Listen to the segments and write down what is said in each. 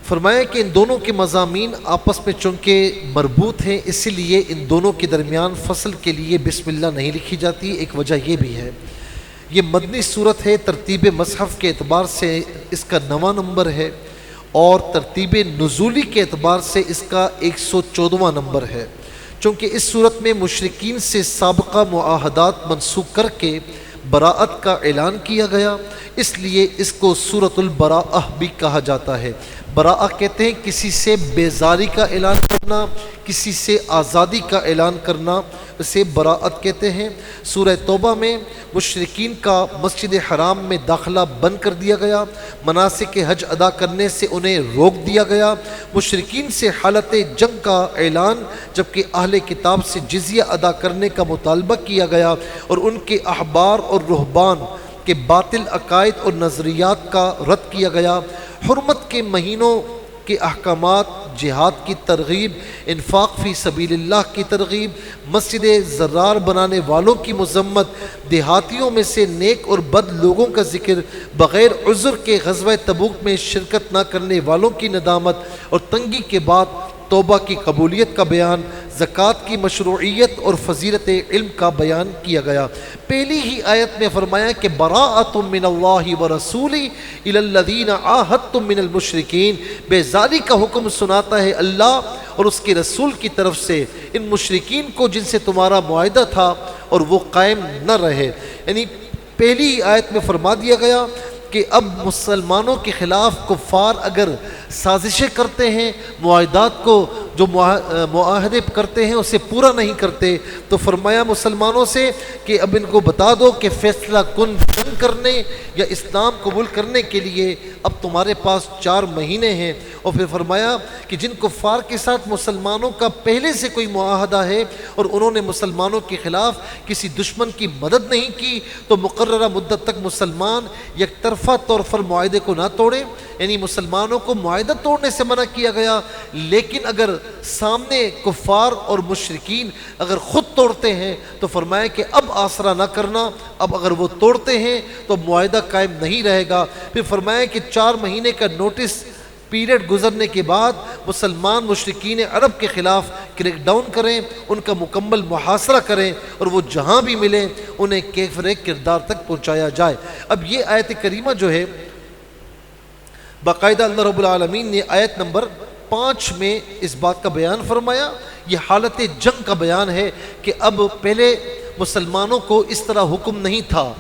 فرمایا کہ ان دونوں کے مضامین آپس میں چونکہ مربوط ہیں، اسی لیے ان دونوں کے درمیان فصل کے لیے بسم اللہ نہیں لکھی جاتی۔ ایک وجہ یہ بھی ہے، یہ مدنی صورت ہے، ترتیب مصحف کے اعتبار سے اس کا 9واں نمبر ہے، اور ترتیب نزولی کے اعتبار سے اس کا 114واں نمبر ہے۔ چونکہ اس صورت میں مشرکین سے سابقہ معاہدات منسوخ کر کے براءت کا اعلان کیا گیا، اس لیے اس کو سورۃ البراءہ بھی کہا جاتا ہے۔ براءہ کہتے ہیں کسی سے بیزاری کا اعلان کرنا، کسی سے آزادی کا اعلان کرنا، اسے براءت کہتے ہیں۔ سورہ توبہ میں مشرکین کا مسجد حرام میں داخلہ بند کر دیا گیا، مناسک حج ادا کرنے سے انہیں روک دیا گیا، مشرکین سے حالت جنگ کا اعلان، جبکہ اہل کتاب سے جزیہ ادا کرنے کا مطالبہ کیا گیا، اور ان کے احبار اور رہبان کے باطل عقائد اور نظریات کا رد کیا گیا، حرمت کے مہینوں کے احکامات، جہاد کی ترغیب، انفاق فی سبیل اللہ کی ترغیب، مسجد زرار بنانے والوں کی مذمت، دیہاتیوں میں سے نیک اور بد لوگوں کا ذکر، بغیر عذر کے غزوہ تبوک میں شرکت نہ کرنے والوں کی ندامت، اور تنگی کے بعد توبہ کی قبولیت کا بیان، زکوٰۃ کی مشروعیت اور فضیلت علم کا بیان کیا گیا۔ پہلی ہی آیت میں فرمایا کہ براءۃ من اللہ ورسولہ الی الذین عاہدتم من المشرکین، بیزاری کا حکم سناتا ہے اللہ اور اس کے رسول کی طرف سے ان مشرکین کو جن سے تمہارا معاہدہ تھا اور وہ قائم نہ رہے۔ یعنی پہلی آیت میں فرما دیا گیا کہ اب مسلمانوں کے خلاف کفار اگر سازشیں کرتے ہیں، معاہدات کو جو معاہدے کرتے ہیں اسے پورا نہیں کرتے، تو فرمایا مسلمانوں سے کہ اب ان کو بتا دو کہ فیصلہ کن جنگ کرنے یا اسلام قبول کرنے کے لیے اب تمہارے پاس 4 مہینے ہیں۔ اور پھر فرمایا کہ جن کفار کے ساتھ مسلمانوں کا پہلے سے کوئی معاہدہ ہے اور انہوں نے مسلمانوں کے خلاف کسی دشمن کی مدد نہیں کی، تو مقررہ مدت تک مسلمان یک طرفہ طور پر معاہدے کو نہ توڑیں۔ یعنی مسلمانوں کو معاہدہ توڑنے سے منع کیا گیا، لیکن اگر سامنے کفار اور مشرکین اگر خود توڑتے ہیں تو فرمایا کہ اب آسرا نہ کرنا، اب اگر وہ توڑتے ہیں تو معاہدہ قائم نہیں رہے گا۔ پھر فرمایا کہ 4 مہینے کا نوٹس پیریڈ گزرنے کے بعد مسلمان مشرکین عرب کے خلاف کریک ڈاؤن کریں، ان کا مکمل محاصرہ کریں، اور وہ جہاں بھی ملیں انہیں کیفر کردار تک پہنچایا جائے۔ اب یہ آیت کریمہ جو ہے باقاعدہ اللہ رب العالمین نے آیت نمبر 5 میں اس بات کا بیان فرمایا، یہ حالت جنگ کا بیان ہے کہ اب پہلے مسلمانوں کو اس طرح حکم نہیں تھا،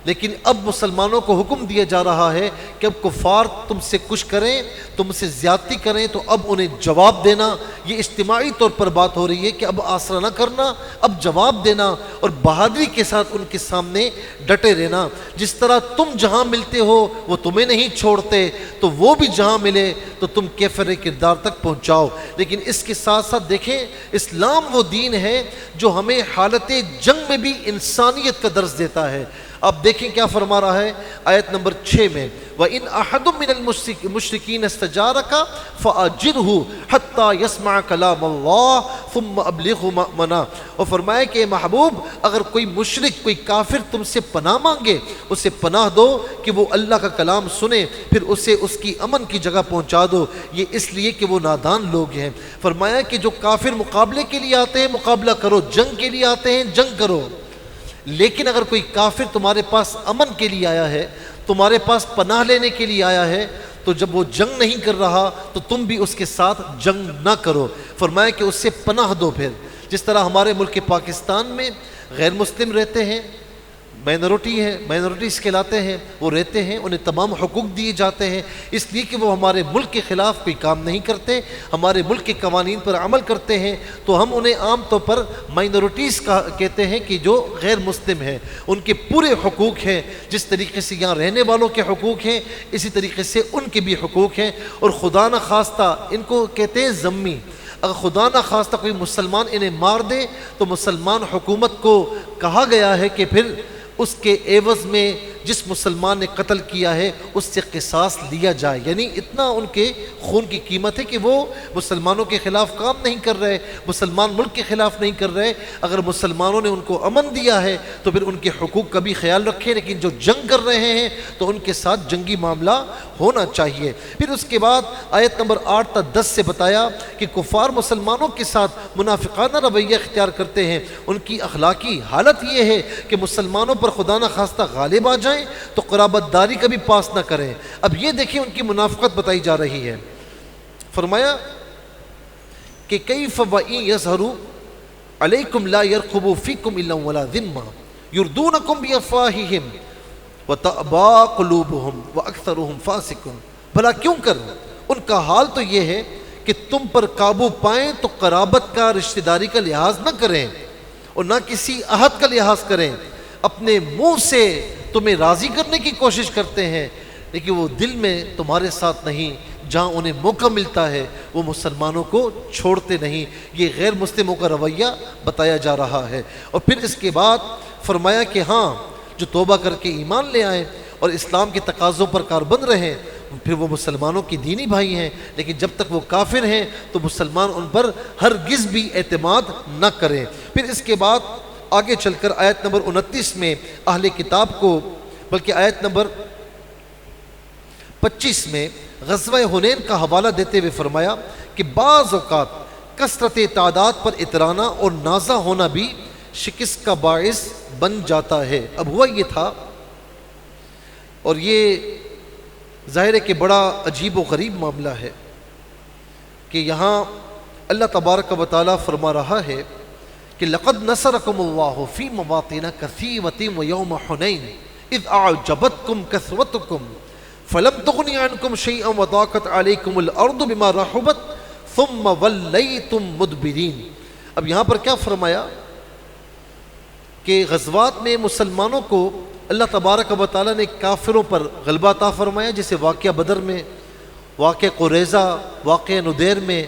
لیکن اب مسلمانوں کو حکم دیا جا رہا ہے کہ اب کفار تم سے کچھ کریں، تم سے زیادتی کریں تو اب انہیں جواب دینا۔ یہ اجتماعی طور پر بات ہو رہی ہے کہ اب آسرا نہ کرنا، اب جواب دینا، اور بہادری کے ساتھ ان کے سامنے ڈٹے رہنا۔ جس طرح تم جہاں ملتے ہو وہ تمہیں نہیں چھوڑتے، تو وہ بھی جہاں ملے تو تم کیفر کردار تک پہنچاؤ۔ لیکن اس کے ساتھ ساتھ دیکھیں، اسلام وہ دین ہے جو ہمیں حالت جنگ میں بھی انسانیت کا درس دیتا ہے۔ اب دیکھیں کیا فرما رہا ہے آیت نمبر 6 میں، وَإِنْ أَحَدٌ مِّنَ الْمُشْرِكِينَ اسْتَجَارَكَ فَأَجِرْهُ حَتَّى يَسْمَعَ كَلَامَ اللَّهِ ثُمَّ أَبْلِغْهُ مَأْمَنَهُ۔ اور فرمایا کہ محبوب اگر کوئی مشرک، کوئی کافر تم سے پناہ مانگے، اسے پناہ دو کہ وہ اللہ کا کلام سنے، پھر اسے اس کی امن کی جگہ پہنچا دو، یہ اس لیے کہ وہ نادان لوگ ہیں۔ فرمایا کہ جو کافر مقابلے کے لیے آتے ہیں مقابلہ کرو، جنگ کے لیے آتے ہیں جنگ کرو، لیکن اگر کوئی کافر تمہارے پاس امن کے لیے آیا ہے، تمہارے پاس پناہ لینے کے لیے آیا ہے، تو جب وہ جنگ نہیں کر رہا تو تم بھی اس کے ساتھ جنگ نہ کرو۔ فرمایا کہ اس سے پناہ دو۔ پھر جس طرح ہمارے ملک پاکستان میں غیر مسلم رہتے ہیں، مائنورٹی ہے، مائنورٹیز کہلاتے ہیں، وہ رہتے ہیں، انہیں تمام حقوق دیے جاتے ہیں، اس لیے کہ وہ ہمارے ملک کے خلاف کوئی کام نہیں کرتے، ہمارے ملک کے قوانین پر عمل کرتے ہیں، تو ہم انہیں عام طور پر مائنورٹیز کہتے ہیں کہ جو غیر مسلم ہیں، ان کے پورے حقوق ہیں۔ جس طریقے سے یہاں رہنے والوں کے حقوق ہیں، اسی طریقے سے ان کے بھی حقوق ہیں، اور خدا نہ خواستہ ان کو کہتے ہیں ذمی۔ اگر خدا نہ خواستہ کوئی مسلمان انہیں مار دے تو مسلمان حکومت کو کہا گیا ہے کہ پھر اس کے عوض میں جس مسلمان نے قتل کیا ہے اس سے قصاص لیا جائے. یعنی اتنا ان کے خون کی قیمت ہے کہ وہ مسلمانوں کے خلاف کام نہیں کر رہے, مسلمان ملک کے خلاف نہیں کر رہے. اگر مسلمانوں نے ان کو امن دیا ہے تو پھر ان کے حقوق کا بھی خیال رکھیں, لیکن جو جنگ کر رہے ہیں تو ان کے ساتھ جنگی معاملہ ہونا چاہیے. پھر اس کے بعد آیت نمبر 8 تا 10 سے بتایا کہ کفار مسلمانوں کے ساتھ منافقانہ رویہ اختیار کرتے ہیں. ان کی اخلاقی حالت یہ ہے کہ مسلمانوں پر خدا نہ خواستہ غالب آ جائیں تو قرابت داری کا بھی پاس نہ کریں. اب یہ دیکھیں ان کی منافقت بتائی جا رہی ہے. فرمایا کہ کیف وَإِن يَظْهَرُوا عَلَيْكُمْ لَا يَرْقُبُوا فِيكُمْ إِلًّا وَلَا ذِمَّةً يُرْضُونَكُمْ بِأَفْوَاهِهِمْ وَتَأْبَىٰ قُلُوبُهُمْ وَأَكْثَرُهُمْ فَاسِقُونَ. بھلا کیوں کر ان کا حال تو یہ ہے کہ تم پر قابو پائیں تو قرابت کا, رشتہ داری کا لحاظ نہ کریں اور نہ کسی عہد کا لحاظ کریں. اپنے منہ سے تمہیں راضی کرنے کی کوشش کرتے ہیں لیکن وہ دل میں تمہارے ساتھ نہیں. جہاں انہیں موقع ملتا ہے وہ مسلمانوں کو چھوڑتے نہیں. یہ غیر مسلموں کا رویہ بتایا جا رہا ہے. اور پھر اس کے بعد فرمایا کہ ہاں جو توبہ کر کے ایمان لے آئیں اور اسلام کے تقاضوں پر کاربند رہیں پھر وہ مسلمانوں کی دینی بھائی ہیں, لیکن جب تک وہ کافر ہیں تو مسلمان ان پر ہرگز بھی اعتماد نہ کریں. پھر اس کے بعد آگے چل کر آیت نمبر 29 میں اہل کتاب کو, بلکہ آیت نمبر 25 میں غزوہ حنین کا حوالہ دیتے ہوئے فرمایا کہ بعض اوقات کثرت تعداد پر اترانا اور نازہ ہونا بھی شکست کا باعث بن جاتا ہے. اب ہوا یہ تھا, اور یہ ظاہر ہے کہ بڑا عجیب و غریب معاملہ ہے کہ یہاں اللہ تبارک و تعالیٰ فرما رہا ہے کہ لقد نصرکم اللہ فی مواطن کثیرۃ ویوم حنین اذ اعجبتکم کثرتکم فلم تغن عنکم شیئا وضاقت علیکم الارض بما رحبت ثم ولیتم مدبرین. اب یہاں پر کیا فرمایا کہ غزوات میں مسلمانوں کو اللہ تبارک و تعالیٰ نے کافروں پر غلبہ عطا فرمایا, جیسے واقعہ بدر میں, واقعہ قریظہ, واقعہ ندیر میں,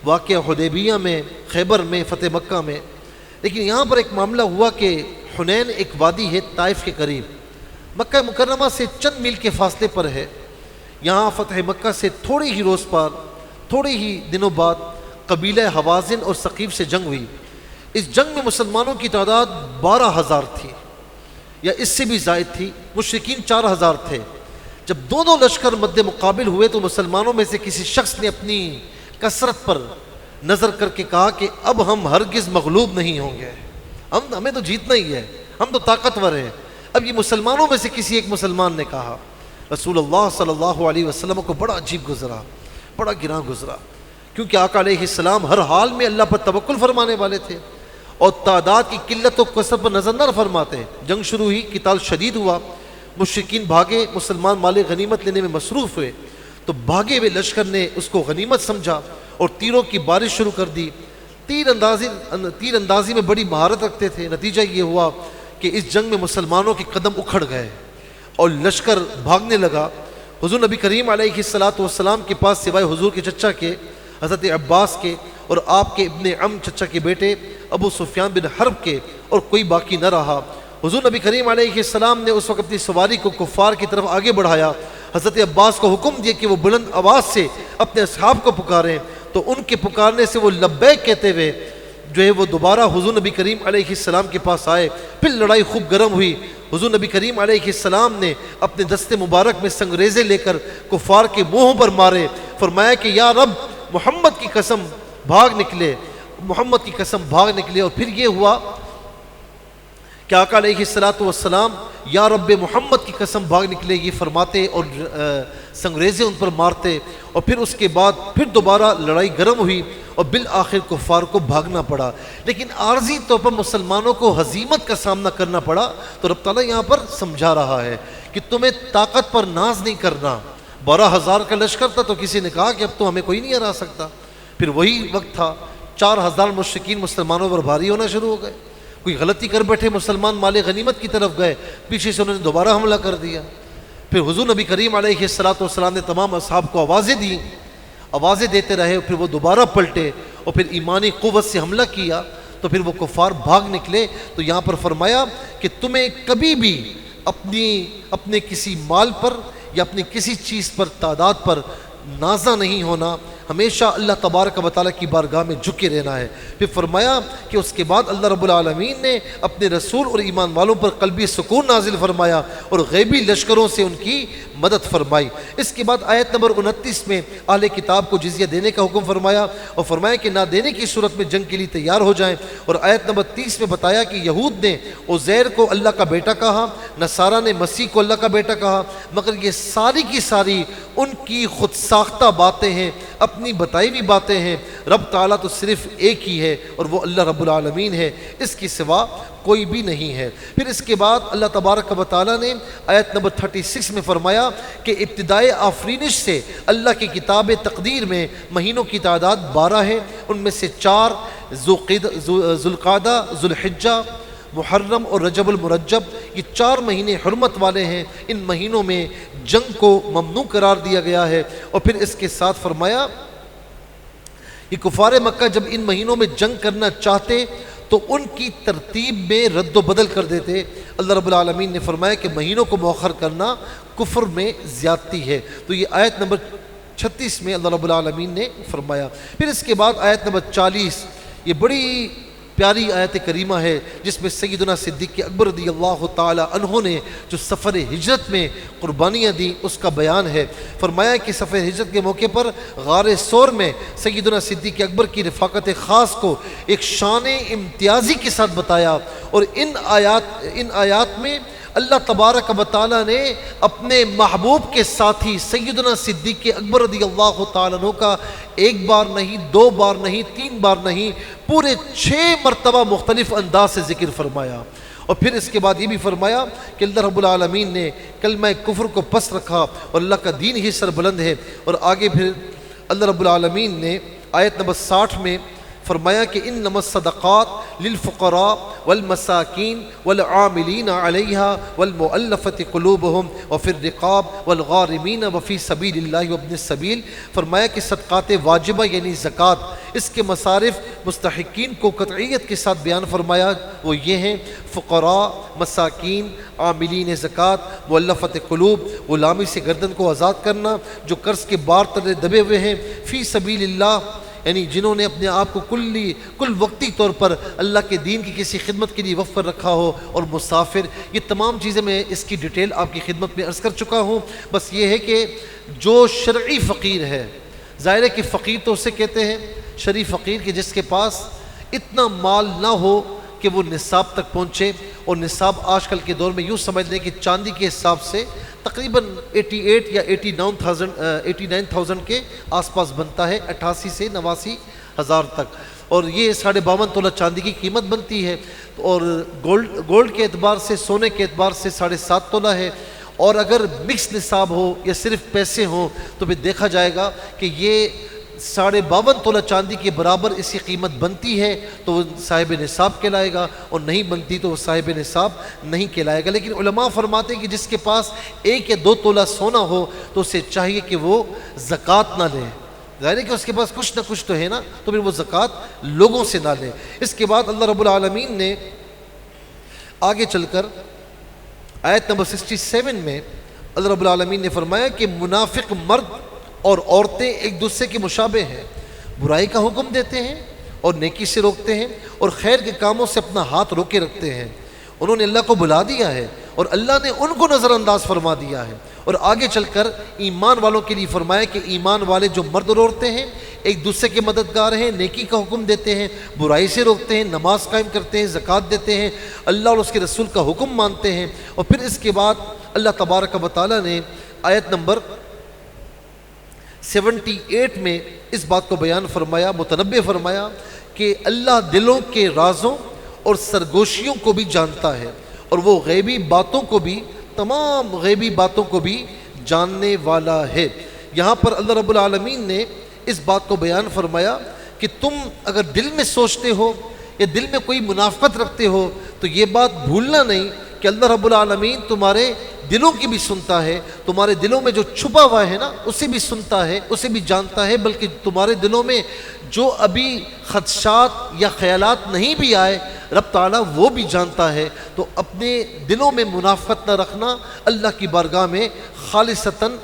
واقعہ حدیبیہ میں, خیبر میں, فتح مکہ میں. لیکن یہاں پر ایک معاملہ ہوا کہ حنین ایک وادی ہے طائف کے قریب, مکہ مکرمہ سے چند میل کے فاصلے پر ہے. یہاں فتح مکہ سے تھوڑے ہی روز پار, تھوڑے ہی دنوں بعد قبیلہ حوازن اور ثقیف سے جنگ ہوئی. اس جنگ میں مسلمانوں کی تعداد 12,000 تھی یا اس سے بھی زائد تھی, مشرکین 4,000 تھے. جب دونوں لشکر مد مقابل ہوئے تو مسلمانوں میں سے کسی شخص نے اپنی کثرت پر نظر کر کے کہا کہ اب ہم ہرگز مغلوب نہیں ہوں گے, ہمیں تو جیتنا ہی ہے, ہم تو طاقتور ہیں. اب یہ مسلمانوں میں سے کسی ایک مسلمان نے کہا. رسول اللہ صلی اللہ علیہ وسلم کو بڑا عجیب گزرا, بڑا گراں گزرا, کیونکہ آقا علیہ السلام ہر حال میں اللہ پر توکل فرمانے والے تھے اور تعداد کی قلت و کثرت پر نظر نہ فرماتے. جنگ شروع ہوئی, قتال شدید ہوا, مشرکین بھاگے, مسلمان مال غنیمت لینے میں مصروف ہوئے تو بھاگے ہوئے لشکر نے اس کو غنیمت سمجھا اور تیروں کی بارش شروع کر دی. تیر اندازی میں بڑی مہارت رکھتے تھے. نتیجہ یہ ہوا کہ اس جنگ میں مسلمانوں کے قدم اکھڑ گئے اور لشکر بھاگنے لگا. حضور نبی کریم علیہ السلام کے پاس سوائے حضور کے چچا کے حضرت عباس کے اور آپ کے ابن عم چچا کے بیٹے ابو سفیان بن حرب کے اور کوئی باقی نہ رہا. حضور نبی کریم علیہ السلام نے اس وقت اپنی سواری کو کفار کی طرف آگے بڑھایا. حضرت عباس کو حکم دیا کہ وہ بلند آواز سے اپنے اصحاب کو پکاریں, تو ان کے پکارنے سے وہ لبیک کہتے ہوئے جو ہے وہ دوبارہ حضور نبی کریم علیہ السلام کے پاس آئے. پھر لڑائی خوب گرم ہوئی. حضور نبی کریم علیہ السلام نے اپنے دست مبارک میں سنگریزے لے کر کفار کے منہوں پر مارے. فرمایا کہ یا رب محمد کی قسم بھاگ نکلے, محمد کی قسم بھاگ نکلے. اور پھر یہ ہوا کہ آقا علیہ السلام یا رب محمد کی قسم بھاگ نکلے یہ فرماتے اور سنگریزے ان پر مارتے. اور پھر اس کے بعد پھر دوبارہ لڑائی گرم ہوئی اور بالآخر کفار کو بھاگنا پڑا. لیکن عارضی طور پر مسلمانوں کو ہزیمت کا سامنا کرنا پڑا. تو رب تعالیٰ یہاں پر سمجھا رہا ہے کہ تمہیں طاقت پر ناز نہیں کرنا. 12,000 کا لشکر تھا تو کسی نے کہا کہ اب تو ہمیں کوئی نہیں ہرا سکتا. پھر وہی وقت تھا 4,000 مشرکین مسلمانوں پر بھاری ہونا شروع ہو گئے. کوئی غلطی کر بیٹھے, مسلمان مال غنیمت کی طرف گئے, پیچھے سے انہوں نے دوبارہ حملہ کر دیا. پھر حضور نبی کریم علیہ السلام نے تمام اصحاب کو آوازیں دیں, آوازیں دیتے رہے. پھر وہ دوبارہ پلٹے اور پھر ایمانی قوت سے حملہ کیا. تو پھر وہ کفار بھاگ نکلے. تو یہاں پر فرمایا کہ تمہیں کبھی بھی اپنے کسی مال پر یا اپنی کسی چیز پر تعداد پر نازا نہیں ہونا، ہمیشہ اللہ تبارک و تعالیٰ کی بارگاہ میں جھکے رہنا ہے۔ پھر فرمایا کہ اس کے بعد اللہ رب العالمین نے اپنے رسول اور ایمان والوں پر قلبی سکون نازل فرمایا اور غیبی لشکروں سے ان کی مدد فرمائی۔ اس کے بعد آیت نمبر 29 میں اہل کتاب کو جزیہ دینے کا حکم فرمایا اور فرمایا کہ نہ دینے کی صورت میں جنگ کے لیے تیار ہو جائیں، اور آیت نمبر 30 میں بتایا کہ یہود نے عزیر کو اللہ کا بیٹا کہا، نصارہ نے مسیح کو اللہ کا بیٹا کہا، مگر یہ ساری کی ساری ان کی خود ساختہ باتیں ہیں، اپنی بتائی ہوئی باتیں ہیں۔ رب تعالیٰ تو صرف ایک ہی ہے اور وہ اللہ رب العالمین ہے، اس کی سوا کوئی بھی نہیں ہے۔ پھر اس کے بعد اللہ تبارک و تعالیٰ نے آیت نمبر 36 میں فرمایا کہ ابتدائے آفرینش سے اللہ کی کتاب تقدیر میں مہینوں کی تعداد 12 ہے، ان میں سے 4 ذوالقعدہ، ذوالحجہ، محرم اور رجب المرجب، یہ 4 مہینے حرمت والے ہیں۔ ان مہینوں میں جنگ کو ممنوع قرار دیا گیا ہے۔ اور پھر اس کے ساتھ فرمایا یہ کفار مکہ جب ان مہینوں میں جنگ کرنا چاہتے تو ان کی ترتیب میں رد و بدل کر دیتے۔ اللہ رب العالمین نے فرمایا کہ مہینوں کو مؤخر کرنا کفر میں زیادتی ہے، تو یہ آیت نمبر 36 میں اللہ رب العالمین نے فرمایا۔ پھر اس کے بعد آیت نمبر 40، یہ بڑی پیاری آیت کریمہ ہے جس میں سیدنا صدیق اکبر رضی اللہ تعالی عنہ نے جو سفر ہجرت میں قربانیاں دیں اس کا بیان ہے۔ فرمایا کہ سفر ہجرت کے موقع پر غار ثور میں سیدنا صدیق اکبر کی رفاقت خاص کو ایک شان امتیازی کے ساتھ بتایا، اور ان آیات میں اللہ تبارک و تعالیٰ نے اپنے محبوب کے ساتھی سیدنا صدیق اکبر رضی اللہ تعالیٰ عنہ کا 1 بار نہیں، 2 بار نہیں، 3 بار نہیں، پورے 6 مرتبہ مختلف انداز سے ذکر فرمایا۔ اور پھر اس کے بعد یہ بھی فرمایا کہ اللہ رب العالمین نے کلمہ کفر کو پس رکھا اور اللہ کا دین ہی سربلند ہے۔ اور آگے پھر اللہ رب العالمین نے آیت نمبر 60 میں فرمایا کہ انما الصدقات للفقراء والمساکین والعاملین علیہا والمؤلفۃ قلوبہم وفی الرقاب والغارمین وفی سبیل اللہ وابن السبیل۔ فرمایا کہ صدقات واجبہ یعنی زکوٰۃ، اس کے مصارف مستحقین کو قطعیت کے ساتھ بیان فرمایا، وہ یہ ہیں فقراء، مساکین، عاملین زکوٰۃ، مؤلفۃ قلوب، غلامی سے گردن کو آزاد کرنا، جو قرض کے بار تلے دبے ہوئے ہیں، فی سبیل اللہ یعنی جنہوں نے اپنے آپ کو کل وقتی طور پر اللہ کے دین کی کسی خدمت کے لیے وقف کر رکھا ہو، اور مسافر۔ یہ تمام چیزیں میں اس کی ڈیٹیل آپ کی خدمت میں عرض کر چکا ہوں۔ بس یہ ہے کہ جو شرعی فقیر ہے، ظاہر ہے کہ فقیر تو اسے کہتے ہیں شرعی فقیر کہ جس کے پاس اتنا مال نہ ہو کہ وہ نصاب تک پہنچے، اور نصاب آج کل کے دور میں یوں سمجھ لیں کہ چاندی کے حساب سے تقریباً 88 یا 89,000 کے آس پاس بنتا ہے، 88 سے 89 ہزار تک، اور یہ 52.5 تولہ چاندی کی قیمت بنتی ہے، اور گولڈ کے اعتبار سے، سونے کے اعتبار سے 7.5 تولہ ہے۔ اور اگر مکس نصاب ہو یا صرف پیسے ہوں تو پھر دیکھا جائے گا کہ یہ 52.5 تولہ چاندی کے برابر اس کی قیمت بنتی ہے تو وہ صاحب نصاب کہلائے گا، اور نہیں بنتی تو وہ صاحب نصاب نہیں کہلائے گا۔ لیکن علماء فرماتے ہیں کہ جس کے پاس 1 یا 2 تولہ سونا ہو تو اسے چاہیے کہ وہ زکوٰۃ نہ لے، ظاہر ہے کہ اس کے پاس کچھ نہ کچھ تو ہے نا، تو پھر وہ زکوٰۃ لوگوں سے نہ لے۔ اس کے بعد اللہ رب العالمین نے آگے چل کر آیت نمبر 67 میں اللہ رب العالمین نے فرمایا کہ منافق مرد اور عورتیں ایک دوسرے کے مشابہ ہیں، برائی کا حکم دیتے ہیں اور نیکی سے روکتے ہیں، اور خیر کے کاموں سے اپنا ہاتھ روکے رکھتے ہیں۔ انہوں نے اللہ کو بلا دیا ہے اور اللہ نے ان کو نظر انداز فرما دیا ہے۔ اور آگے چل کر ایمان والوں کے لیے فرمایا کہ ایمان والے جو مرد اور عورتیں ہیں ایک دوسرے کے مددگار ہیں، نیکی کا حکم دیتے ہیں، برائی سے روکتے ہیں، نماز قائم کرتے ہیں، زکوٰۃ دیتے ہیں، اللہ اور اس کے رسول کا حکم مانتے ہیں۔ اور پھر اس کے بعد اللہ تبارک و تعالیٰ نے آیت نمبر 78 میں اس بات کو بیان فرمایا، متنبہ فرمایا کہ اللہ دلوں کے رازوں اور سرگوشیوں کو بھی جانتا ہے، اور وہ غیبی باتوں کو بھی، تمام غیبی باتوں کو بھی جاننے والا ہے۔ یہاں پر اللہ رب العالمین نے اس بات کو بیان فرمایا کہ تم اگر دل میں سوچتے ہو یا دل میں کوئی منافقت رکھتے ہو تو یہ بات بھولنا نہیں کہ کہ اللہ رب العالمین تمہارے دلوں کی بھی سنتا ہے، تمہارے دلوں میں جو چھپا ہوا ہے نا اسے بھی سنتا ہے، اسے بھی جانتا ہے، بلکہ تمہارے دلوں میں جو ابھی خدشات یا خیالات نہیں بھی آئے رب تعالیٰ وہ بھی جانتا ہے۔ تو اپنے دلوں میں منافقت نہ رکھنا، اللہ کی بارگاہ میں خالصتاً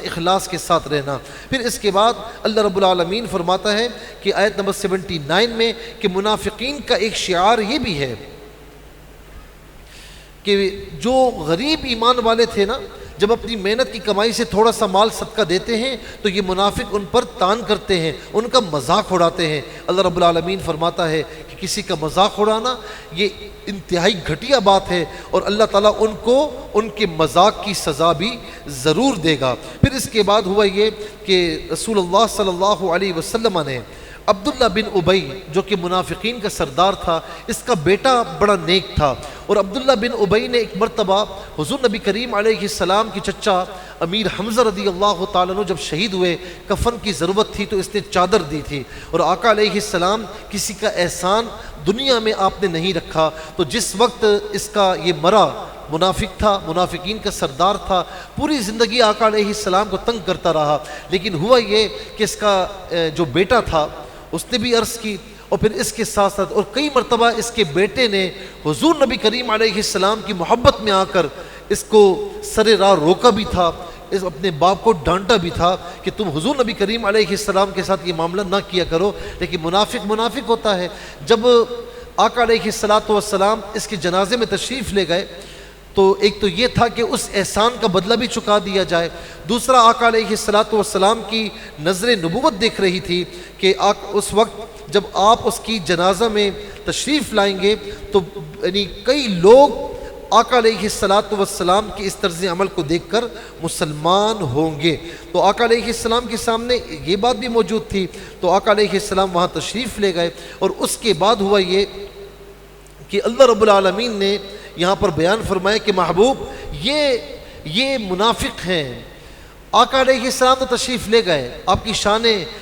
اخلاص کے ساتھ رہنا۔ پھر اس کے بعد اللہ رب العالمین فرماتا ہے کہ آیت نمبر 79 میں کہ منافقین کا ایک شعار یہ بھی ہے کہ جو غریب ایمان والے تھے نا، جب اپنی محنت کی کمائی سے تھوڑا سا مال صدقہ دیتے ہیں تو یہ منافق ان پر تان کرتے ہیں، ان کا مذاق اڑاتے ہیں۔ اللہ رب العالمین فرماتا ہے کہ کسی کا مذاق اڑانا یہ انتہائی گھٹیا بات ہے، اور اللہ تعالیٰ ان کو ان کے مذاق کی سزا بھی ضرور دے گا۔ پھر اس کے بعد ہوا یہ کہ رسول اللہ صلی اللہ علیہ وسلم نے عبداللہ بن ابی جو کہ منافقین کا سردار تھا، اس کا بیٹا بڑا نیک تھا، اور عبداللہ بن ابی نے ایک مرتبہ حضور نبی کریم علیہ السلام کی چچا امیر حمزہ رضی اللہ تعالیٰ عنہ جب شہید ہوئے، کفن کی ضرورت تھی تو اس نے چادر دی تھی، اور آقا علیہ السلام کسی کا احسان دنیا میں آپ نے نہیں رکھا، تو جس وقت اس کا یہ مرا منافق تھا، منافقین کا سردار تھا، پوری زندگی آقا علیہ السلام کو تنگ کرتا رہا، لیکن ہوا یہ کہ اس کا جو بیٹا تھا اس نے بھی عرض کی، اور پھر اس کے ساتھ ساتھ اور کئی مرتبہ اس کے بیٹے نے حضور نبی کریم علیہ السلام کی محبت میں آ کر اس کو سر راہ روکا بھی تھا، اس اپنے باپ کو ڈانٹا بھی تھا کہ تم حضور نبی کریم علیہ السلام کے ساتھ یہ معاملہ نہ کیا کرو، لیکن منافق ہوتا ہے۔ جب آقا علیہ السلام اس کے جنازے میں تشریف لے گئے تو ایک تو یہ تھا کہ اس احسان کا بدلہ بھی چکا دیا جائے، دوسرا آقا علیہ السلام کی نظر نبوت دیکھ رہی تھی کہ اس وقت جب آپ اس کی جنازہ میں تشریف لائیں گے تو یعنی کئی لوگ آقا علیہ السلام کی اس طرز عمل کو دیکھ کر مسلمان ہوں گے، تو آقا علیہ السلام کے سامنے یہ بات بھی موجود تھی، تو آقا علیہ السلام وہاں تشریف لے گئے، اور اس کے بعد ہوا یہ کہ اللہ رب العالمین نے یہاں پر بیان فرمایا کہ محبوب یہ منافق ہیں، آقا علیہ السلام تو تشریف لے گئے، آپ کی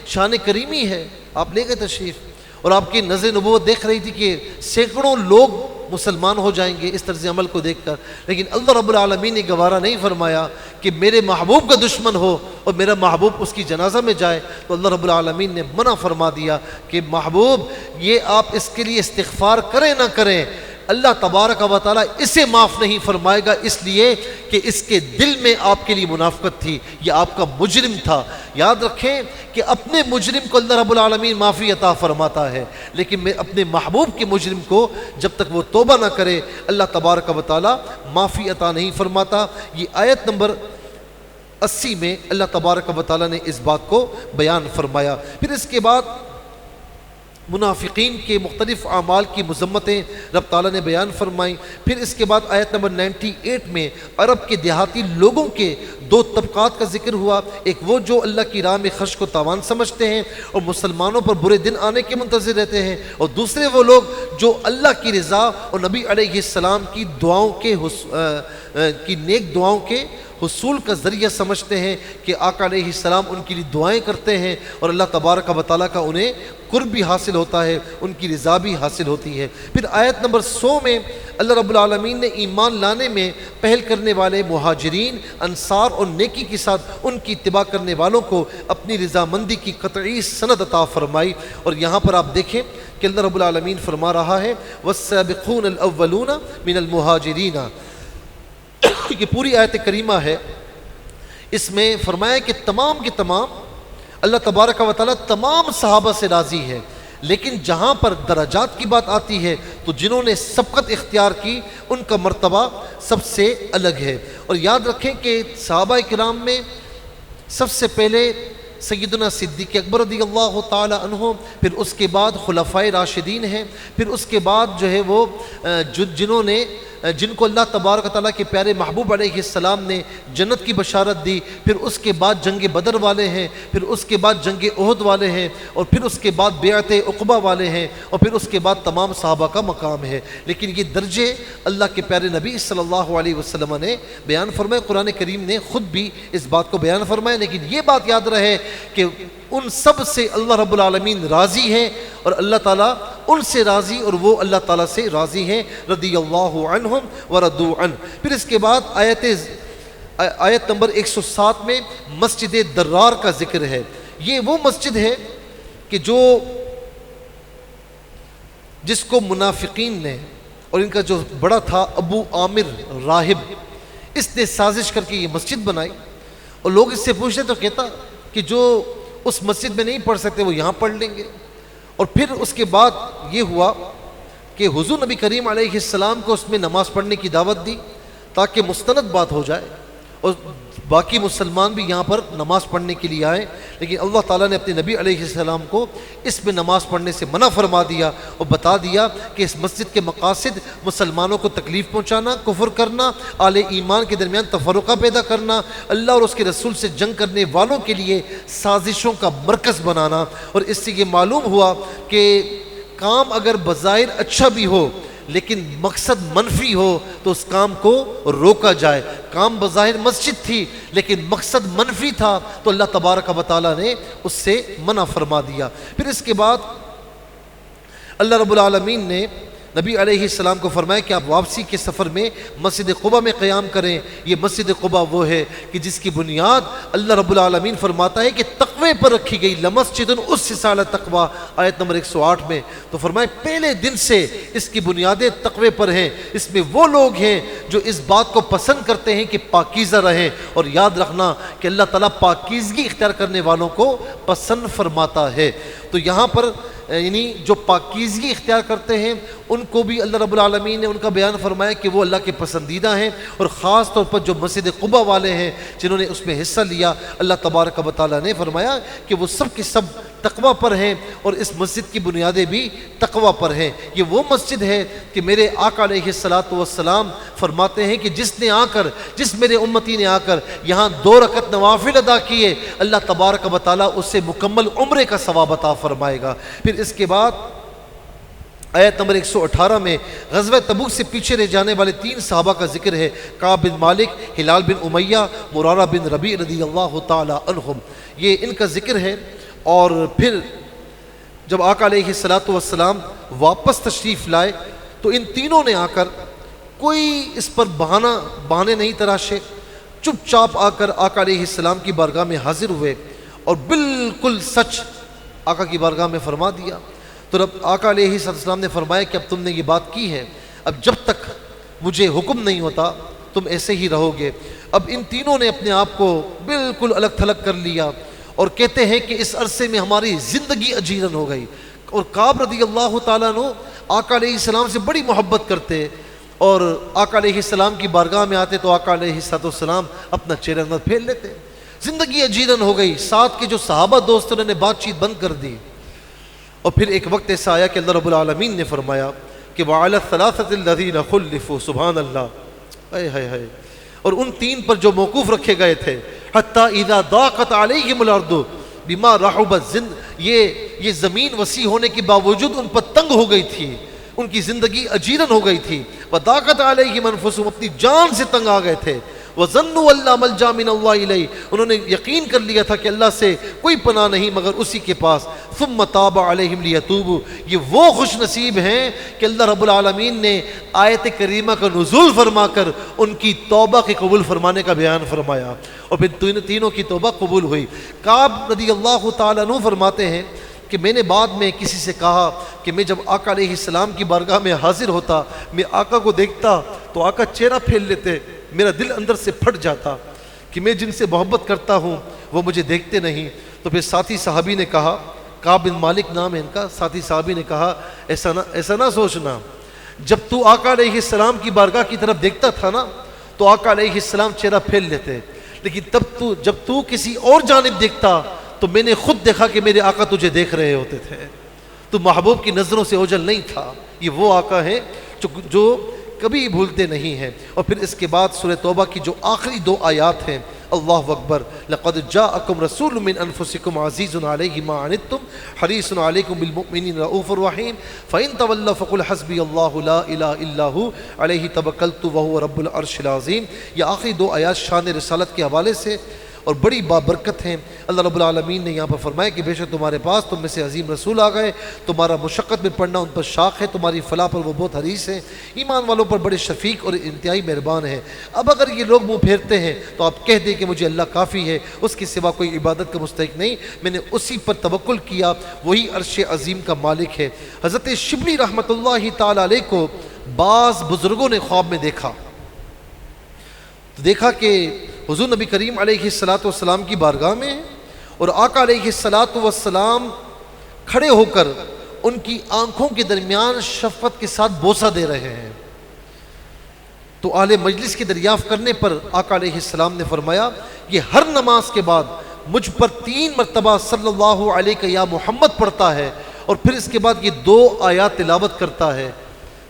شان کریمی ہے، آپ لے گئے تشریف، اور آپ کی نظر نبوت دیکھ رہی تھی کہ سینکڑوں لوگ مسلمان ہو جائیں گے اس طرز عمل کو دیکھ کر، لیکن اللہ رب العالمین نے گوارا نہیں فرمایا کہ میرے محبوب کا دشمن ہو اور میرا محبوب اس کی جنازہ میں جائے، تو اللہ رب العالمین نے منع فرما دیا کہ محبوب یہ آپ اس کے لیے استغفار کریں نہ کریں، اللہ تبارک و تعالیٰ اسے معاف نہیں فرمائے گا، اس لیے کہ اس کے دل میں آپ کے لیے منافقت تھی، یہ آپ کا مجرم تھا۔ یاد رکھیں کہ اپنے مجرم کو اللہ رب العالمین معافی عطا فرماتا ہے، لیکن میں اپنے محبوب کے مجرم کو جب تک وہ توبہ نہ کرے اللہ تبارک و تعالیٰ معافی عطا نہیں فرماتا۔ یہ آیت نمبر 80 میں اللہ تبارک و تعالیٰ نے اس بات کو بیان فرمایا۔ پھر اس کے بعد منافقین کے مختلف اعمال کی مذمتیں رب تعالیٰ نے بیان فرمائیں۔ پھر اس کے بعد آیت نمبر 98 میں عرب کے دیہاتی لوگوں کے دو طبقات کا ذکر ہوا، ایک وہ جو اللہ کی راہ میں خرچ کو تاوان سمجھتے ہیں اور مسلمانوں پر برے دن آنے کے منتظر رہتے ہیں، اور دوسرے وہ لوگ جو اللہ کی رضا اور نبی علیہ السلام کی نیک دعاؤں کے حصول کا ذریعہ سمجھتے ہیں کہ آقا علیہ السلام ان کے لیے دعائیں کرتے ہیں اور اللہ تبارک و تعالیٰ کا انہیں قرب بھی حاصل ہوتا ہے، ان کی رضا بھی حاصل ہوتی ہے۔ پھر آیت نمبر 100 میں اللہ رب العالمین نے ایمان لانے میں پہل کرنے والے مہاجرین، انصار اور نیکی کے ساتھ ان کی اتباع کرنے والوں کو اپنی رضامندی کی قطعی سند عطا فرمائی، اور یہاں پر آپ دیکھیں کہ اللہ رب العالمین فرما رہا ہے وَالسَّابِقُونَ الْأَوَّلُونَ مِنَ الْمُهَاجِرِينَ، کہ پوری آیت کریمہ ہے، اس میں فرمایا کہ تمام کے تمام اللہ تبارک و تعالیٰ تمام صحابہ سے راضی ہے، لیکن جہاں پر درجات کی بات آتی ہے تو جنہوں نے سبقت اختیار کی ان کا مرتبہ سب سے الگ ہے۔ اور یاد رکھیں کہ صحابہ کرام میں سب سے پہلے سیدنا صدیق اکبر رضی اللہ تعالی عنہ، پھر اس کے بعد خلفائے راشدین ہیں، پھر اس کے بعد جو ہے وہ جن کو اللہ تبارک و تعالیٰ کے پیارے محبوب علیہ السلام نے جنت کی بشارت دی، پھر اس کے بعد جنگ بدر والے ہیں، پھر اس کے بعد جنگ احد والے ہیں، اور پھر اس کے بعد بیعت عقبہ والے ہیں، اور پھر اس کے بعد تمام صحابہ کا مقام ہے۔ لیکن یہ درجے اللہ کے پیارے نبی صلی اللہ علیہ وسلم نے بیان فرمائے، قرآن کریم نے خود بھی اس بات کو بیان فرمایا، لیکن یہ بات یاد رہے کہ ان سب سے اللہ رب العالمین راضی ہیں اور اللہ تعالیٰ ان سے راضی اور وہ اللہ تعالیٰ سے راضی ہیں، رضی اللہ عنہم ورضوا عنہ۔ پھر اس کے بعد آیت نمبر 107 میں مسجد درار کا ذکر ہے۔ یہ وہ مسجد ہے کہ جس کو منافقین نے اور ان کا جو بڑا تھا ابو عامر راہب، اس نے سازش کر کے یہ مسجد بنائی، اور لوگ اس سے پوچھتے تو کہتا کہ جو اس مسجد میں نہیں پڑھ سکتے وہ یہاں پڑھ لیں گے۔ اور پھر اس کے بعد یہ ہوا کہ حضور نبی کریم علیہ السلام کو اس میں نماز پڑھنے کی دعوت دی تاکہ مستند بات ہو جائے اور باقی مسلمان بھی یہاں پر نماز پڑھنے کے لیے آئے، لیکن اللہ تعالیٰ نے اپنے نبی علیہ السلام کو اس میں نماز پڑھنے سے منع فرما دیا اور بتا دیا کہ اس مسجد کے مقاصد مسلمانوں کو تکلیف پہنچانا، کفر کرنا، اہل ایمان کے درمیان تفرقہ پیدا کرنا، اللہ اور اس کے رسول سے جنگ کرنے والوں کے لیے سازشوں کا مرکز بنانا۔ اور اس سے یہ معلوم ہوا کہ کام اگر بظاہر اچھا بھی ہو لیکن مقصد منفی ہو تو اس کام کو روکا جائے۔ کام بظاہر مسجد تھی لیکن مقصد منفی تھا تو اللہ تبارک و تعالیٰ نے اس سے منع فرما دیا۔ پھر اس کے بعد اللہ رب العالمین نے نبی علیہ السلام کو فرمایا کہ آپ واپسی کے سفر میں مسجد قباء میں قیام کریں۔ یہ مسجد قباء وہ ہے کہ جس کی بنیاد اللہ رب العالمین فرماتا ہے کہ تقوی پر رکھی گئی، لمسجد اسس علی التقوی، آیت نمبر 108 میں۔ تو فرمایا پہلے دن سے اس کی بنیادیں تقوی پر ہیں، اس میں وہ لوگ ہیں جو اس بات کو پسند کرتے ہیں کہ پاکیزہ رہیں، اور یاد رکھنا کہ اللہ تعالیٰ پاکیزگی اختیار کرنے والوں کو پسند فرماتا ہے۔ تو یہاں پر یعنی جو پاکیزگی اختیار کرتے ہیں ان کو بھی اللہ رب العالمین نے ان کا بیان فرمایا کہ وہ اللہ کے پسندیدہ ہیں، اور خاص طور پر جو مسجد قباء والے ہیں جنہوں نے اس میں حصہ لیا، اللہ تبارک و تعالیٰ نے فرمایا کہ وہ سب کے سب تقوی پر ہیں، اور اس مسجد کی بنیادیں بھی تقوی پر ہیں۔ یہ وہ مسجد ہے کہ میرے آقا علیہ السلام فرماتے ہیں کہ جس میرے امتی نے آ کر یہاں 2 رکعت نوافل ادا کیے، اللہ تبارک و تعالیٰ اس سے مکمل عمرے کا ثواب عطا فرمائے گا۔ پھر اس کے بعد آیت نمبر 118 میں غزوہ تبوک سے پیچھے رہ جانے والے 3 صحابہ کا ذکر ہے، کعب بن مالک، ہلال بن امیہ، مرارہ بن ربیع رضی اللہ تعالی عنہم، یہ ان کا ذکر ہے۔ اور پھر جب آقا علیہ السلام واپس تشریف لائے تو ان تینوں نے آ کر کوئی اس پر بہانے نہیں تراشے، چپ چاپ آ کر آقا علیہ السلام کی بارگاہ میں حاضر ہوئے اور بالکل سچ آقا کی بارگاہ میں فرما دیا۔ تو رب آقا علیہ السلام نے فرمایا کہ اب تم نے یہ بات کی ہے، اب جب تک مجھے حکم نہیں ہوتا تم ایسے ہی رہو گے۔ اب ان تینوں نے اپنے آپ کو بالکل الگ تھلگ کر لیا اور کہتے ہیں کہ اس عرصے میں ہماری زندگی اجیرن ہو گئی۔ اور کعب رضی اللہ تعالیٰ عنہ آقا علیہ السلام سے بڑی محبت کرتے، اور آقا علیہ السلام کی بارگاہ میں آتے تو آقا علیہ السلام اپنا چہرہ اندر پھیر لیتے۔ زندگی اجیرن ہو گئی، ساتھ کے جو صحابہ دوست انہوں نے بات چیت بند کر دی۔ اور پھر ایک وقت ایسا آیا کہ اللہ رب العالمین نے فرمایا کہ وَعَلَى الثَّلَاثَةِ الَّذِينَ خُلِّفُوا، سبحان اللہ، اے ہائے ہائے، اور ان 3 پر جو موقوف رکھے گئے تھے، حَتَّى إِذَا ضَاقَتْ عَلَيْهِمُ الْأَرْضُ بِمَا رَحُبَتْ، یہ زمین وسیع ہونے کے باوجود ان پر تنگ ہو گئی تھی، ان کی زندگی اجیرن ہو گئی تھی، وَضَاقَتْ عَلَيْهِمْ أَنفُسُهُمْ، اپنی جان سے تنگ آ گئے تھے، وَظَنُّوا أَن لَّا مَلْجَأَ مِنَ اللَّهِ إِلَيْهِ، انہوں نے یقین کر لیا تھا کہ اللہ سے کوئی پناہ نہیں مگر اسی کے پاس، ثُمَّ تَابَ عَلَيْهِمْ لِيَتُوبُوا، یہ وہ خوش نصیب ہیں کہ اللہ رب العالمین نے آیت کریمہ کا نزول فرما کر ان کی توبہ کے قبول فرمانے کا بیان فرمایا، اور پھر تینوں کی توبہ قبول ہوئی۔ کعب رضی اللہ تعالیٰ عنہ فرماتے ہیں کہ میں نے بعد میں کسی سے کہا کہ میں جب آقا علیہ السلام کی بارگاہ میں حاضر ہوتا، میں آقا کو دیکھتا تو آقا چہرہ پھیر لیتے، میرا دل اندر سے پھٹ جاتا کہ میں جن سے محبت کرتا ہوں وہ مجھے دیکھتے نہیں۔ تو پھر ساتھی صحابی نے کہا، کعب بن مالک نام ہے ان کا، ساتھی صحابی نے کہا ایسا نہ سوچنا، جب تو آقا علیہ السلام کی بارگاہ کی طرف دیکھتا تھا نا تو آقا علیہ السلام چہرہ پھیر لیتے، لیکن جب تو کسی اور جانب دیکھتا تو میں نے خود دیکھا کہ میرے آقا تجھے دیکھ رہے ہوتے تھے، تو محبوب کی نظروں سے اوجھل نہیں تھا۔ یہ وہ آقا ہیں جو کبھی بھولتے نہیں ہیں۔ اور پھر اس کے بعد سورہ توبہ کی جو آخری 2 آیات ہیں، اللہ اکبر، لقد جاءکم رسول من انفسکم عزیز علیہ ما عنتم حریص علیکم بالمؤمنین رؤوف الرحیم فإن تولوا فقل حسبی اللہ لا الہ الا هو علیہ توکلت وهو رب العرش العظیم۔ یہ آخری 2 آیات شان رسالت کے حوالے سے اور بڑی بابرکت ہیں۔ اللہ رب العالمین نے یہاں پر فرمایا کہ بے شک تمہارے پاس تم میں سے عظیم رسول آ گئے، تمہارا مشقت میں پڑھنا ان پر شاق ہے، تمہاری فلاح پر وہ بہت حریص ہیں، ایمان والوں پر بڑے شفیق اور انتہائی مہربان ہیں۔ اب اگر یہ لوگ منہ پھیرتے ہیں تو آپ کہہ دیں کہ مجھے اللہ کافی ہے، اس کے سوا کوئی عبادت کا مستحق نہیں، میں نے اسی پر توکل کیا، وہی عرش عظیم کا مالک ہے۔ حضرت شبلی رحمۃ اللہ تعالی علیہ کو بعض بزرگوں نے خواب میں دیکھا، تو دیکھا کہ حضور نبی کریم علیہ السلام کی بارگاہ میں اور آقا علیہ السلام کھڑے ہو کر ان کی آنکھوں کے درمیان شفقت کے ساتھ بوسہ دے رہے ہیں۔ تو اہل مجلس کی دریافت کرنے پر آقا علیہ السلام نے فرمایا یہ ہر نماز کے بعد مجھ پر 3 مرتبہ صلی اللہ علیہ یا محمد پڑھتا ہے، اور پھر اس کے بعد یہ 2 آیات تلاوت کرتا ہے۔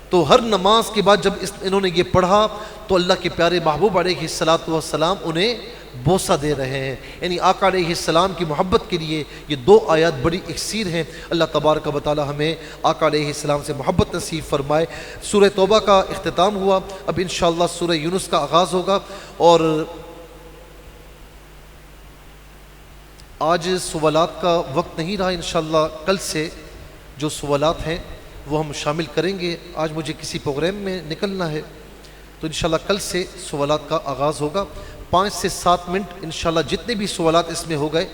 تو ہر نماز کے بعد جب انہوں نے یہ پڑھا تو اللہ کے پیارے محبوب علیہ السلام انہیں بوسہ دے رہے ہیں، یعنی آقا علیہ السلام کی محبت کے لیے یہ 2 آیات بڑی اکسیر ہیں۔ اللہ تبارک و تعالی ہمیں آقا علیہ السلام سے محبت نصیب فرمائے۔ سورہ توبہ کا اختتام ہوا، اب انشاءاللہ سورہ یونس کا آغاز ہوگا، اور آج سوالات کا وقت نہیں رہا، انشاءاللہ کل سے جو سوالات ہیں وہ ہم شامل کریں گے۔ آج مجھے کسی پروگرام میں نکلنا ہے، تو انشاءاللہ کل سے سوالات کا آغاز ہوگا۔ 5 سے 7 منٹ انشاءاللہ جتنے بھی سوالات اس میں ہو گئے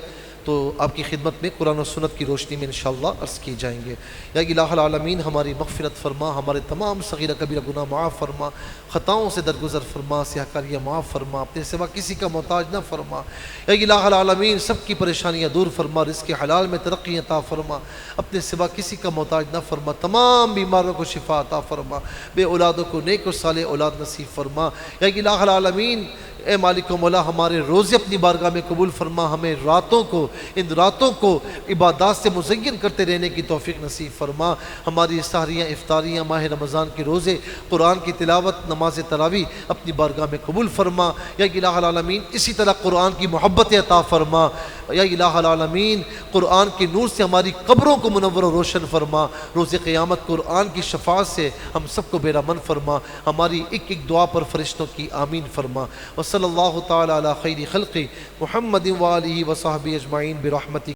تو آپ کی خدمت میں قرآن و سنت کی روشنی میں انشاءاللہ عرض کی جائیں گے۔ یا الہ العالمین ہماری مغفرت فرما، ہمارے تمام صغیرہ کبیرہ گناہ معاف فرما، خطاؤں سے درگزر فرما، سیاہکاریاں معاف فرما، اپنے سوا کسی کا محتاج نہ فرما۔ یا الہ العالمین سب کی پریشانیاں دور فرما، رزق حلال میں ترقی عطا فرما، اپنے سوا کسی کا محتاج نہ فرما، تمام بیماروں کو شفا عطا فرما، بے اولادوں کو نیک و صالح اولاد نصیب فرما۔ یا الہ العالمین اے مالک و مولا ہمارے روزے اپنی بارگاہ میں قبول فرما، ہمیں ان راتوں کو عبادات سے مزین کرتے رہنے کی توفیق نصیب فرما۔ ہماری سحریاں افطاریاں ماہ رمضان کے روزے، قرآن کی تلاوت، نماز تراویح اپنی بارگاہ میں قبول فرما۔ یا الہ العالمین اسی طرح قرآن کی محبت عطا فرما۔ یا الہ العالمین قرآن کے نور سے ہماری قبروں کو منور و روشن فرما، روز قیامت قرآن کی شفاعت سے ہم سب کو بیرامن فرما، ہماری ایک ایک دعا پر فرشتوں کی آمین فرما۔ وصلی اللہ تعالی علی خیر خلقی محمد و آلہ و صحبہ اجمعین برحمتک